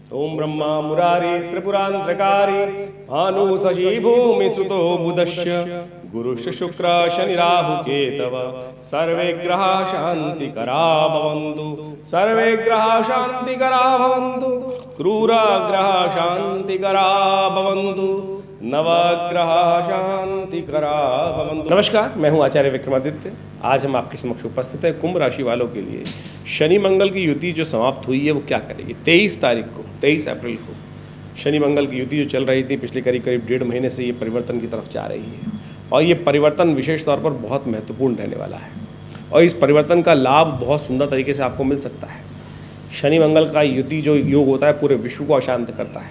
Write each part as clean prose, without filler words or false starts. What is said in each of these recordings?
ओम ब्रह्मा मुरारी त्रिपुरांतकारी भानु शशि भूमि सुतो बुधश्च गुरुश्च शुक्र शनि राहु केतव सर्वे ग्रह शांतिकरा भवन्तु सर्वे ग्रह शांतिकरा भवन्तु क्रूरा ग्रह शांतिकरा भवन्तु नवग्रह शांतिकरा भवन्तु। नमस्कार, मैं हूं आचार्य विक्रमादित्य। आज हम आपके समक्ष उपस्थित हैं कुंभ राशि वालों के लिए शनि मंगल की युति जो समाप्त हुई है वो क्या करेगी। 23 अप्रैल को शनि मंगल की युति जो चल रही थी पिछले करीब 1.5 महीने से, ये परिवर्तन की तरफ जा रही है और ये परिवर्तन विशेष तौर पर बहुत महत्वपूर्ण रहने वाला है और इस परिवर्तन का लाभ बहुत सुंदर तरीके से आपको मिल सकता है। शनि मंगल का युति जो योग होता है पूरे विश्व को अशांत करता है,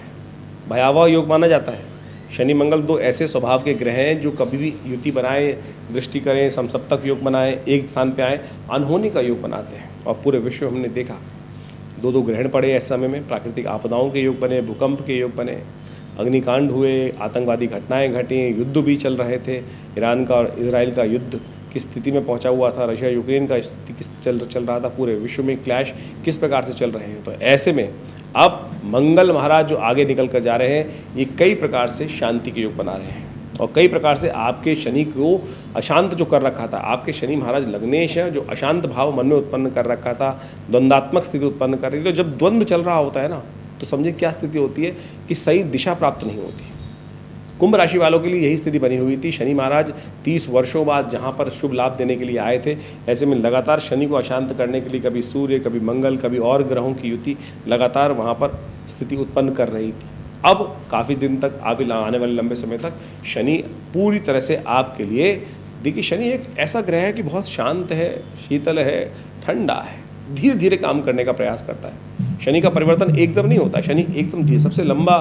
भयावह योग माना जाता है। शनि मंगल दो ऐसे स्वभाव के ग्रह हैं जो कभी भी युति बनाए, दृष्टि करें, समसप्तक योग बनाए, एक स्थान पे आए, अनहोनी का योग बनाते हैं। और पूरे विश्व में हमने देखा 2 ग्रहण पड़े इस समय में, प्राकृतिक आपदाओं के योग बने, भूकंप के योग बने, अग्निकांड हुए, आतंकवादी घटनाएं घटी, युद्ध भी चल रहे थे। ईरान का और इजराइल का युद्ध किस स्थिति में पहुंचा हुआ था, रशिया यूक्रेन का स्थिति किस चल रहा था, पूरे विश्व में क्लैश किस प्रकार से चल रहे हैं। तो ऐसे में अब मंगल महाराज जो आगे निकल कर जा रहे हैं, ये कई प्रकार से शांति के योग बना रहे हैं और कई प्रकार से आपके शनि को अशांत जो कर रखा था, आपके शनि महाराज लग्नेश है जो अशांत भाव मन में उत्पन्न कर रखा था, द्वंद्वात्मक स्थिति उत्पन्न कर रही थी। तो जब द्वंद्व चल रहा होता है ना, तो समझिए क्या स्थिति होती है कि सही दिशा प्राप्त नहीं होती। कुंभ राशि वालों के लिए यही स्थिति बनी हुई थी। शनि महाराज 30 वर्षों बाद जहाँ पर शुभ लाभ देने के लिए आए थे, ऐसे में लगातार शनि को अशांत करने के लिए कभी सूर्य, कभी मंगल, कभी और ग्रहों की युति लगातार वहाँ पर स्थिति उत्पन्न कर रही थी। अब काफ़ी दिन तक, आने वाले लंबे समय तक शनि पूरी तरह से आपके लिए, देखिए शनि एक ऐसा ग्रह है कि बहुत शांत है, शीतल है, ठंडा है, धीरे धीरे काम करने का प्रयास करता है। शनि का परिवर्तन एकदम नहीं होता, शनि एकदम धीरे, सबसे लंबा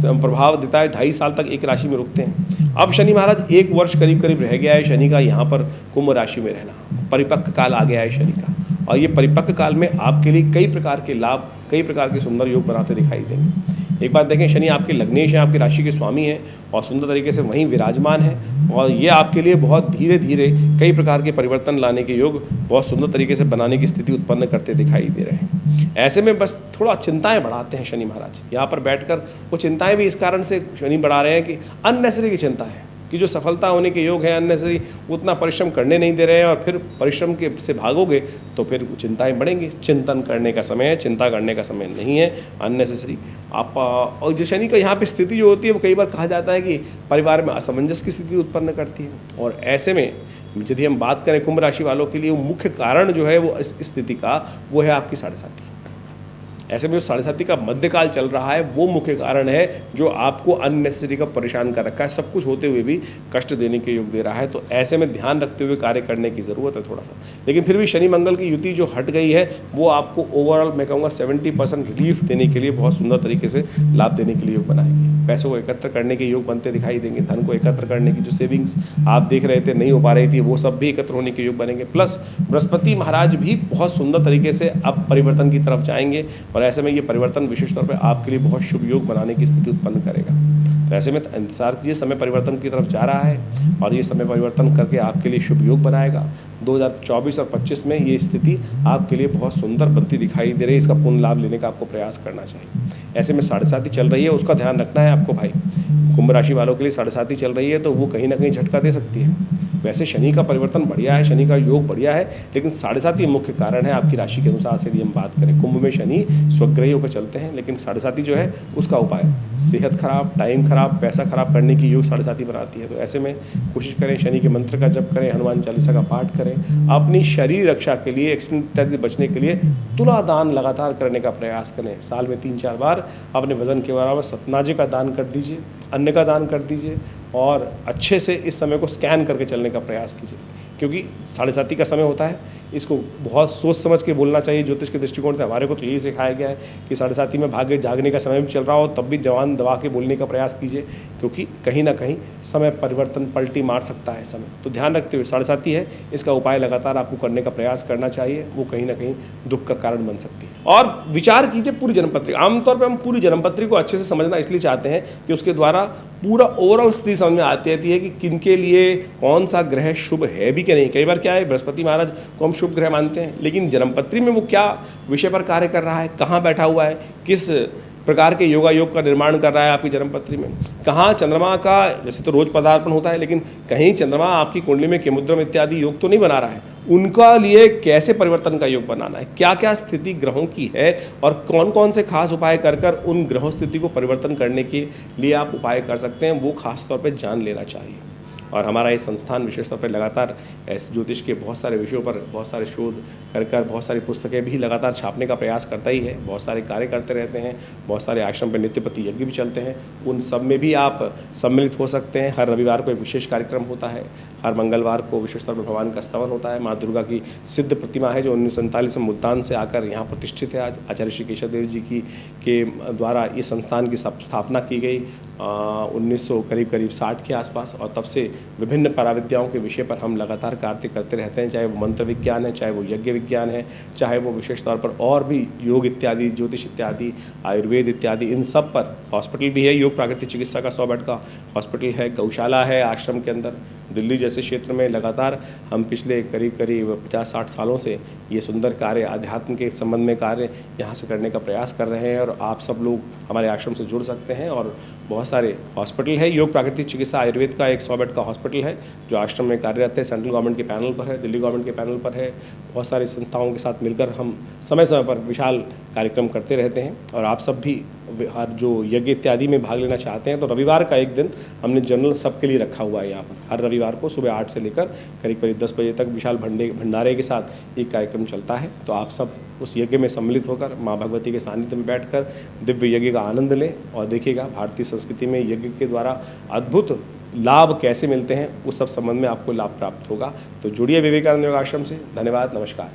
प्रभाव देता है, 2.5 साल तक एक राशि में रुकते हैं। अब शनि महाराज 1 वर्ष करीब रह गया है शनि का यहाँ पर कुंभ राशि में रहना, परिपक्व काल आ गया है शनि का। और ये परिपक्व काल में आपके लिए कई प्रकार के लाभ, कई प्रकार के सुंदर योग बनाते दिखाई देंगे। एक बात देखें, शनि आपके लग्नेश हैं, आपकी राशि के स्वामी हैं और सुंदर तरीके से वहीं विराजमान है और ये आपके लिए बहुत धीरे धीरे कई प्रकार के परिवर्तन लाने के योग बहुत सुंदर तरीके से बनाने की स्थिति उत्पन्न करते दिखाई दे रहे हैं। ऐसे में बस थोड़ा चिंताएं बढ़ाते हैं शनि महाराज यहाँ पर बैठकर। वो चिंताएं भी इस कारण से शनि बढ़ा रहे हैं कि अननेसेसरी की चिंता है कि जो सफलता होने के योग है अननेसेसरी उतना परिश्रम करने नहीं दे रहे हैं और फिर परिश्रम के से भागोगे तो फिर चिंताएं बढ़ेंगी। चिंतन करने का समय है, चिंता करने का समय नहीं है अननेसेसरी आप। और जो शनि का यहाँ पे स्थिति जो होती है वो कई बार कहा जाता है कि परिवार में असमंजस की स्थिति उत्पन्न करती है। और ऐसे में यदि हम बात करें कुंभ राशि वालों के लिए, वो मुख्य कारण जो है वो इस स्थिति का वो है आपकी 7.5। ऐसे में जो 7.5 का मध्यकाल चल रहा है वो मुख्य कारण है जो आपको अननेसेसरी का परेशान कर रखा है, सब कुछ होते हुए भी कष्ट देने के योग दे रहा है। तो ऐसे में ध्यान रखते हुए कार्य करने की ज़रूरत है थोड़ा सा। लेकिन फिर भी शनि मंगल की युति जो हट गई है वो आपको ओवरऑल मैं कहूँगा 70% रिलीफ देने के लिए, बहुत सुंदर तरीके से लाभ देने के लिए योग बनाएगी। पैसों को एकत्र करने के योग बनते दिखाई देंगे, धन को एकत्र करने की जो सेविंग्स आप देख रहे थे नहीं हो पा रही थी वो सब भी एकत्र होने के योग बनेंगे। प्लस बृहस्पति महाराज भी बहुत सुंदर तरीके से अब परिवर्तन की तरफ जाएंगे और ऐसे में ये परिवर्तन विशेष तौर पर आपके लिए बहुत शुभ योग बनाने की स्थिति उत्पन्न करेगा। तो ऐसे में इंतजार कीजिए, समय परिवर्तन की तरफ जा रहा है और ये समय परिवर्तन करके आपके लिए शुभ योग बनाएगा। 2024 और 25 में ये स्थिति आपके लिए बहुत सुंदर बनती दिखाई दे रही है। इसका पूर्ण लाभ लेने का आपको प्रयास करना चाहिए। ऐसे में 7.5 चल रही है, उसका ध्यान रखना है आपको भाई। कुंभ राशि वालों के लिए 7.5 चल रही है तो वो कहीं ना कहीं झटका दे सकती है। वैसे शनि का परिवर्तन बढ़िया है, शनि का योग बढ़िया है, लेकिन 7.5 मुख्य कारण है आपकी राशि के अनुसार से। यदि हम बात करें कुंभ में शनि स्वग्रही होकर चलते हैं, लेकिन 7.5 जो है उसका उपाय सेहत खराब, टाइम खराब, पैसा खराब करने की योग 7.5 बनाती है। तो ऐसे में कोशिश करें शनि के मंत्र का जप करें, हनुमान चालीसा का पाठ करें, अपनी शरीर रक्षा के लिए, एक्सीडेंट से बचने के लिए तुला दान लगातार करने का प्रयास करें। साल में 3-4 बार अपने वजन के बराबर सतनाजे का दान कर दीजिए, अन्न का दान कर दीजिए और अच्छे से इस समय को स्कैन करके चलने का प्रयास कीजिए, क्योंकि 7.5 का समय होता है। इसको बहुत सोच समझ के बोलना चाहिए। ज्योतिष के दृष्टिकोण से हमारे को तो यही सिखाया गया है कि 7.5 में भाग्य जागने का समय भी चल रहा हो तब भी जवान दबा के बोलने का प्रयास कीजिए, क्योंकि कहीं ना कहीं समय परिवर्तन पलटी मार सकता है समय। तो ध्यान रखते हुए 7.5 है, इसका उपाय लगातार आपको करने का प्रयास करना चाहिए, वो कहीं ना कहीं दुख का कारण बन सकती है। और विचार कीजिए पूरी जन्मपत्री। आमतौर पर हम पूरी जन्मपत्री को अच्छे से समझना इसलिए चाहते हैं कि उसके द्वारा पूरा ओवरऑल स्थिति समझ में आती रहती है कि किनके लिए कौन सा ग्रह शुभ है भी कि नहीं। कई बार क्या है, बृहस्पति महाराज को हम शुभ ग्रह मानते हैं, लेकिन जन्मपत्री में वो क्या विषय पर कार्य कर रहा है, कहाँ बैठा हुआ है, किस प्रकार के योगा योग का निर्माण कर रहा है आपकी जन्मपत्री में। कहाँ चंद्रमा का, जैसे तो रोज पदार्पण होता है, लेकिन कहीं चंद्रमा आपकी कुंडली में केमुद्रम इत्यादि योग तो नहीं बना रहा है। उनका लिए कैसे परिवर्तन का योग बनाना है, क्या क्या स्थिति ग्रहों की है और कौन कौन से खास उपाय कर उन ग्रहों स्थिति को परिवर्तन करने के लिए आप उपाय कर सकते हैं, वो खास तौर पे जान लेना चाहिए। और हमारा ये संस्थान विशेष तौर पर लगातार ऐसे ज्योतिष के बहुत सारे विषयों पर बहुत सारे शोध कर बहुत सारी पुस्तकें भी लगातार छापने का प्रयास करता ही है। बहुत सारे कार्य करते रहते हैं, बहुत सारे आश्रम पर नित्यपति यज्ञ भी चलते हैं, उन सब में भी आप सम्मिलित हो सकते हैं। हर रविवार को एक विशेष कार्यक्रम होता है, हर मंगलवार को विशेष तौर पर भगवान का स्तवन होता है। माँ दुर्गा की सिद्ध प्रतिमा है जो 1947 में मुल्तान से आकर यहाँ प्रतिष्ठित है। आज आचार्य श्री केशव देव जी की के द्वारा इस संस्थान की स्थापना की गई 1900 करीब 60 के आसपास, और तब से विभिन्न पराविद्याओं के विषय पर हम लगातार कार्य करते रहते हैं, चाहे वो मंत्र विज्ञान है, चाहे वो यज्ञ विज्ञान है, चाहे वो विशेष तौर पर और भी योग इत्यादि, ज्योतिष इत्यादि, आयुर्वेद इत्यादि, इन सब पर। हॉस्पिटल भी है, योग प्राकृतिक चिकित्सा का 100 बेड का हॉस्पिटल है, गौशाला है आश्रम के अंदर। दिल्ली जैसे क्षेत्र में लगातार हम पिछले करीब 50-60 सालों से ये सुंदर कार्य, अध्यात्म के संबंध में कार्य यहाँ से करने का प्रयास कर रहे हैं। और आप सब लोग हमारे आश्रम से जुड़ सकते हैं। और बहुत सारे हॉस्पिटल है, योग प्राकृतिक चिकित्सा आयुर्वेद का एक 100 बेड का हॉस्पिटल है जो आश्रम में कार्यरत है, सेंट्रल गवर्नमेंट के पैनल पर है, दिल्ली गवर्नमेंट के पैनल पर है। बहुत सारी संस्थाओं के साथ मिलकर हम समय समय पर विशाल कार्यक्रम करते रहते हैं। और आप सब भी हर जो यज्ञ इत्यादि में भाग लेना चाहते हैं तो रविवार का एक दिन हमने जनरल सब के लिए रखा हुआ है। यहाँ पर हर रविवार को सुबह 8 से लेकर करीब 10 बजे तक विशाल भंडारे के साथ ये कार्यक्रम चलता है। तो आप सब उस यज्ञ में सम्मिलित होकर माँ भगवती के सानिध्य में बैठकर दिव्य यज्ञ का आनंद लें और देखिएगा भारतीय संस्कृति में यज्ञ के द्वारा अद्भुत लाभ कैसे मिलते हैं, उस सब संबंध में आपको लाभ प्राप्त होगा। तो जुड़िए विवेकानंद योग आश्रम से। धन्यवाद, नमस्कार।